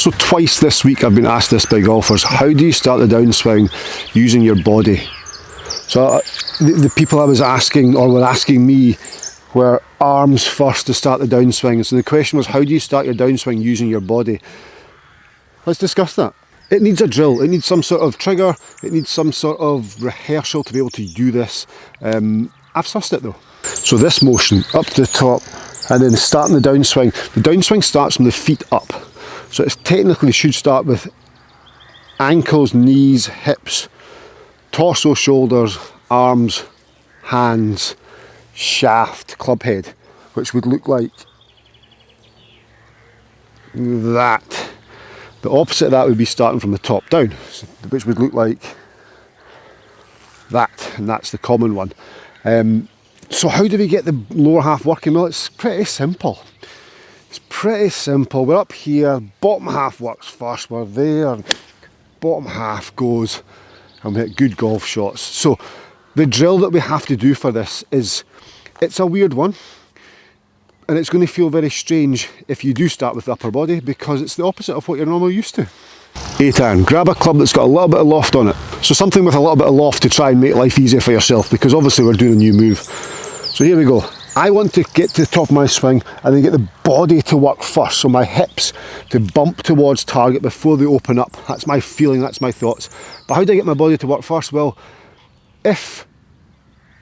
So twice this week I've been asked this by golfers, how do you start the downswing using your body? So the people I was asking, or were asking me, were arms first to start the downswing. So the question was, how do you start your downswing using your body? Let's discuss that. It needs a drill, it needs some sort of trigger, it needs some sort of rehearsal to be able to do this. I've sussed it though. So this motion, up to the top, and then starting the downswing. The downswing starts from the feet up. So it technically should start with ankles, knees, hips, torso, shoulders, arms, hands, shaft, club head, which would look like that. The opposite of that would be starting from the top down, which would look like that, and that's the common one. So how do we get the lower half working? Well, it's pretty simple. It's pretty simple. We're up here, bottom half works first, we're there, bottom half goes, and we hit good golf shots. So the drill that we have to do for this is, it's a weird one, and it's going to feel very strange if you do start with the upper body, because it's the opposite of what you're normally used to. 8-iron, grab a club that's got a little bit of loft on it. So something with a little bit of loft to try and make life easier for yourself, because obviously we're doing a new move. So here we go. I want to get to the top of my swing and then get the body to work first, so my hips to bump towards target before they open up. That's my feeling, that's my thoughts. But how do I get my body to work first? Well, if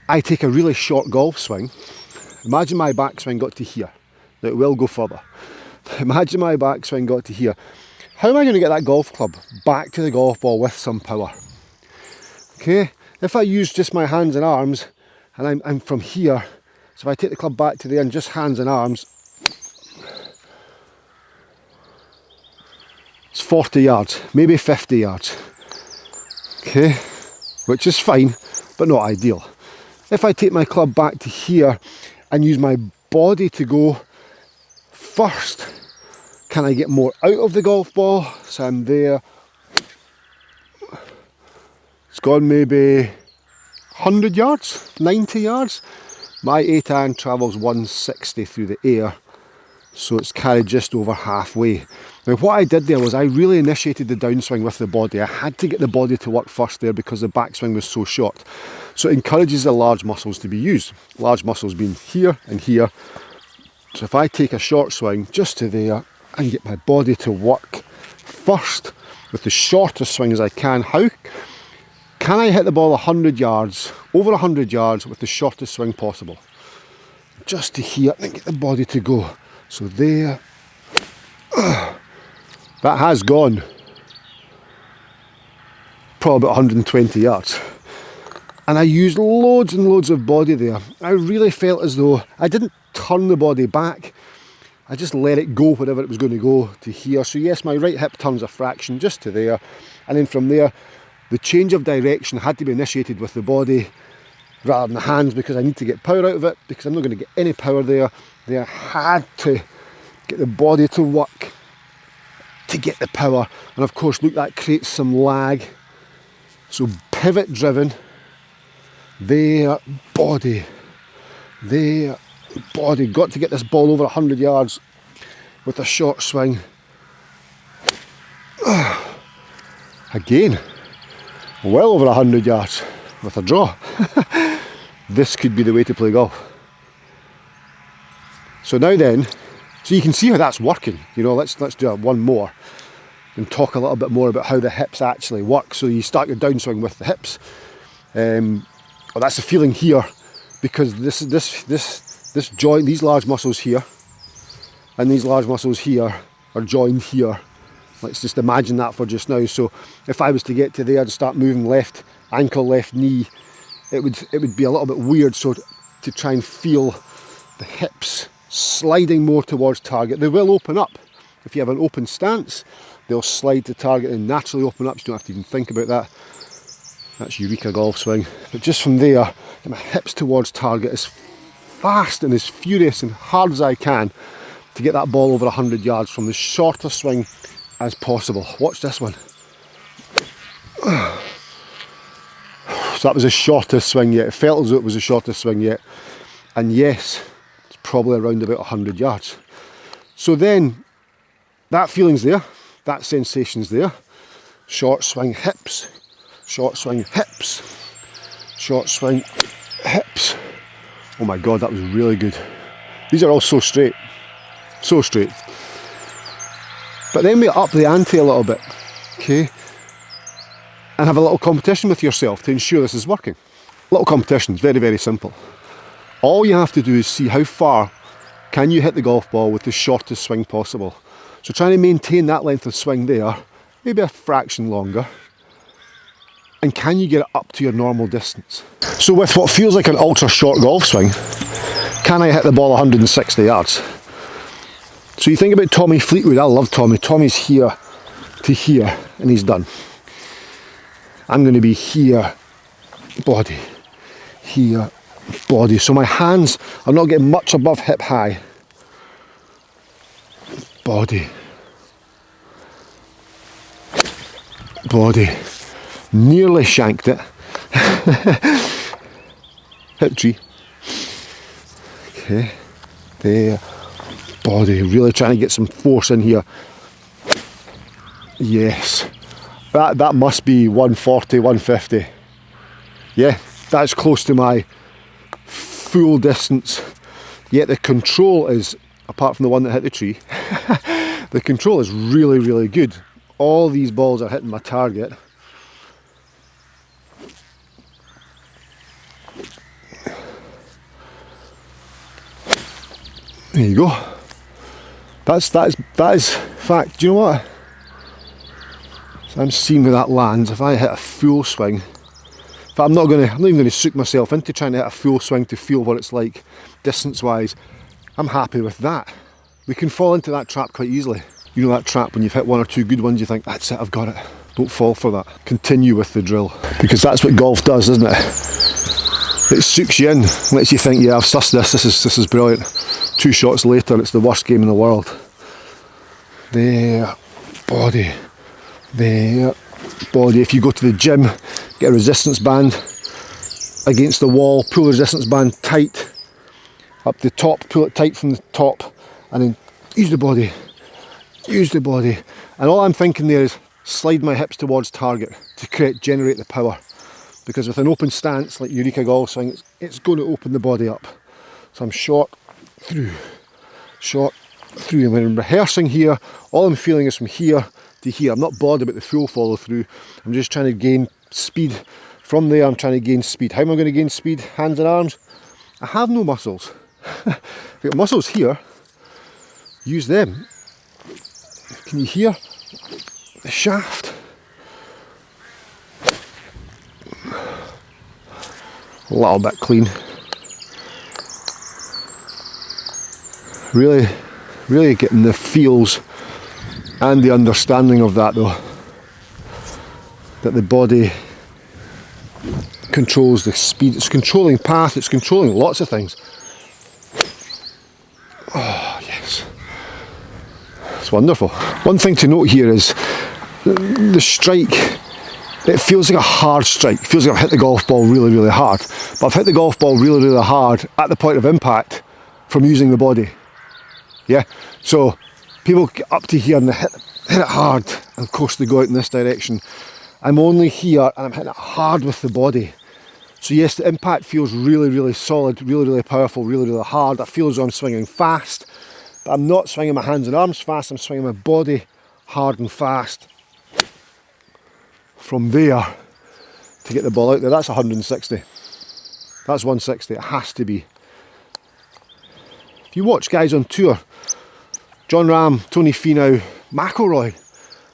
I take a really short golf swing, imagine my backswing got to here. Now it will go further. Imagine my backswing got to here. How am I going to get that golf club back to the golf ball with some power? Okay, if I use just my hands and arms, and I'm from here, so if I take the club back to the end, just hands and arms, it's 40 yards, maybe 50 yards. Okay, which is fine, but not ideal. If I take my club back to here and use my body to go first, can I get more out of the golf ball? So I'm there. It's gone maybe 100 yards, 90 yards. My 8-iron travels 160 through the air, so it's carried just over halfway. Now what I did there was I really initiated the downswing with the body. I had to get the body to work first there because the backswing was so short. So it encourages the large muscles to be used. Large muscles being here and here. So if I take a short swing just to there and get my body to work first with the shortest swing as I can, how can I hit the ball 100 yards, over 100 yards with the shortest swing possible? Just to here and get the body to go. So there, that has gone probably about 120 yards. And I used loads and loads of body there. I really felt as though I didn't turn the body back. I just let it go wherever it was going to go to here. So yes, my right hip turns a fraction just to there. And then from there, the change of direction had to be initiated with the body rather than the hands, because I need to get power out of it, because I'm not going to get any power there. I had to get the body to work to get the power. And of course, look, that creates some lag. So pivot driven, there, body, there, body. Got to get this ball over 100 yards with a short swing. Again, well over 100 yards with a draw. This could be the way to play golf. So now then, so you can see how that's working. You know, let's do one more and talk a little bit more about how the hips actually work. So you start your downswing with the hips. Well, that's the feeling here, because this joint, these large muscles here, and these large muscles here are joined here. Let's just imagine that for just now. So if I was to get to there and start moving left ankle, left knee, it would be a little bit weird. So to try and feel the hips sliding more towards target. They will open up. If you have an open stance, they'll slide to target and naturally open up. You don't have to even think about that. That's EUREKA golf swing. But just from there, get my hips towards target as fast and as furious and hard as I can to get that ball over 100 yards from the shortest swing as possible. Watch this one. So that was the shortest swing yet. It felt as though it was the shortest swing yet. And yes, it's probably around about 100 yards. So then, that feeling's there. that sensation's there. Short swing hips, short swing hips, short swing hips. Oh my God, that was really good. These are all so straight, so straight. But then we up the ante a little bit, okay? And have a little competition with yourself to ensure this is working. Little competition, it's very, very simple. All you have to do is see how far can you hit the golf ball with the shortest swing possible. So trying to maintain that length of swing there, maybe a fraction longer. And can you get it up to your normal distance? So with what feels like an ultra short golf swing, can I hit the ball 160 yards? So you think about Tommy Fleetwood. I love Tommy. Tommy's here to here and he's done. I'm going to be here, body, here, body. So my hands are not getting much above hip high. Body, body. Nearly shanked it. Hip tree. Okay, there, body. Really trying to get some force in here. Yes. That must be 140, 150. Yeah, that's close to my full distance. Yet the control is, apart from the one that hit the tree, the control is really, really good. All these balls are hitting my target. There you go. That is fact. Do you know what? So I'm seeing where that lands. If I hit a full swing, but I'm not even going to suit myself into trying to hit a full swing to feel what it's like distance wise. I'm happy with that. We can fall into that trap quite easily. You know that trap when you've hit one or two good ones, you think, that's it, I've got it. Don't fall for that. Continue with the drill. Because that's what golf does, isn't it? It sucks you in, lets you think, yeah, I've sussed this is brilliant. 2 shots later, it's the worst game in the world. There, body. There, body. If you go to the gym, get a resistance band against the wall, pull the resistance band tight up the top, pull it tight from the top, and then use the body. Use the body. And all I'm thinking there is slide my hips towards target to generate the power. Because with an open stance like EUREKA Golf Swing, it's going to open the body up. So I'm short, through, and when I'm rehearsing here, all I'm feeling is from here to here. I'm not bothered about the full follow through. I'm just trying to gain speed. From there I'm trying to gain speed. How am I going to gain speed? Hands and arms? I have no muscles. I've got muscles here. Use them. Can you hear the shaft? A little bit clean. Really getting the feels and the understanding of that though. That the body controls the speed, it's controlling path, it's controlling lots of things. Oh yes. It's wonderful. One thing to note here is the strike, it feels like a hard strike. It feels like I've hit the golf ball really, really hard. But I've hit the golf ball really, really hard at the point of impact from using the body. Yeah, so people get up to here and they hit it hard, and of course they go out in this direction. I'm only here and I'm hitting it hard with the body. So yes, the impact feels really, really solid, really, really powerful, really, really hard. I feel as though I'm swinging fast, but I'm not swinging my hands and arms fast, I'm swinging my body hard and fast. From there, to get the ball out there, that's 160. That's 160, it has to be. If you watch guys on tour, John Ram, Tony Finau, McIlroy,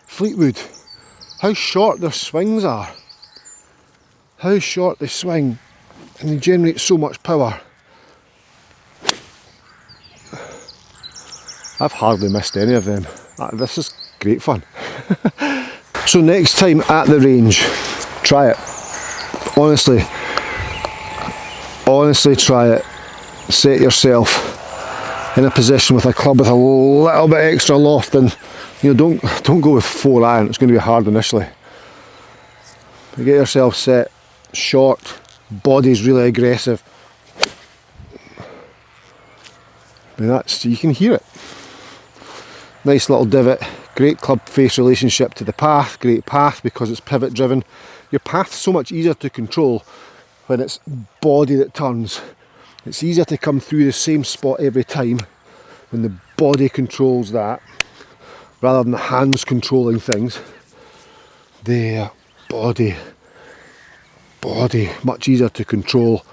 Fleetwood, how short their swings are. How short they swing, and they generate so much power. I've hardly missed any of them. This is great fun. So next time at the range, try it. Honestly try it. Set yourself in a position with a club with a little bit extra loft, and don't go with 4 iron. It's going to be hard initially. But get yourself set, short, body's really aggressive. I mean, you can hear it. Nice little divot, Great club face relationship to the path, great path because it's pivot driven. Your path's so much easier to control when it's body that turns. It's easier to come through the same spot every time when the body controls that, rather than the hands controlling things. There, body, much easier to control.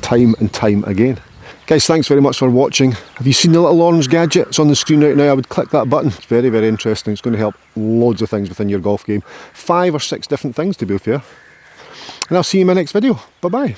Time and time again. Guys, thanks very much for watching. Have you seen the little orange gadget? It's on the screen right now. I would click that button. It's very, very interesting. It's going to help loads of things within your golf game. 5 or 6 different things, to be fair. And I'll see you in my next video. Bye bye.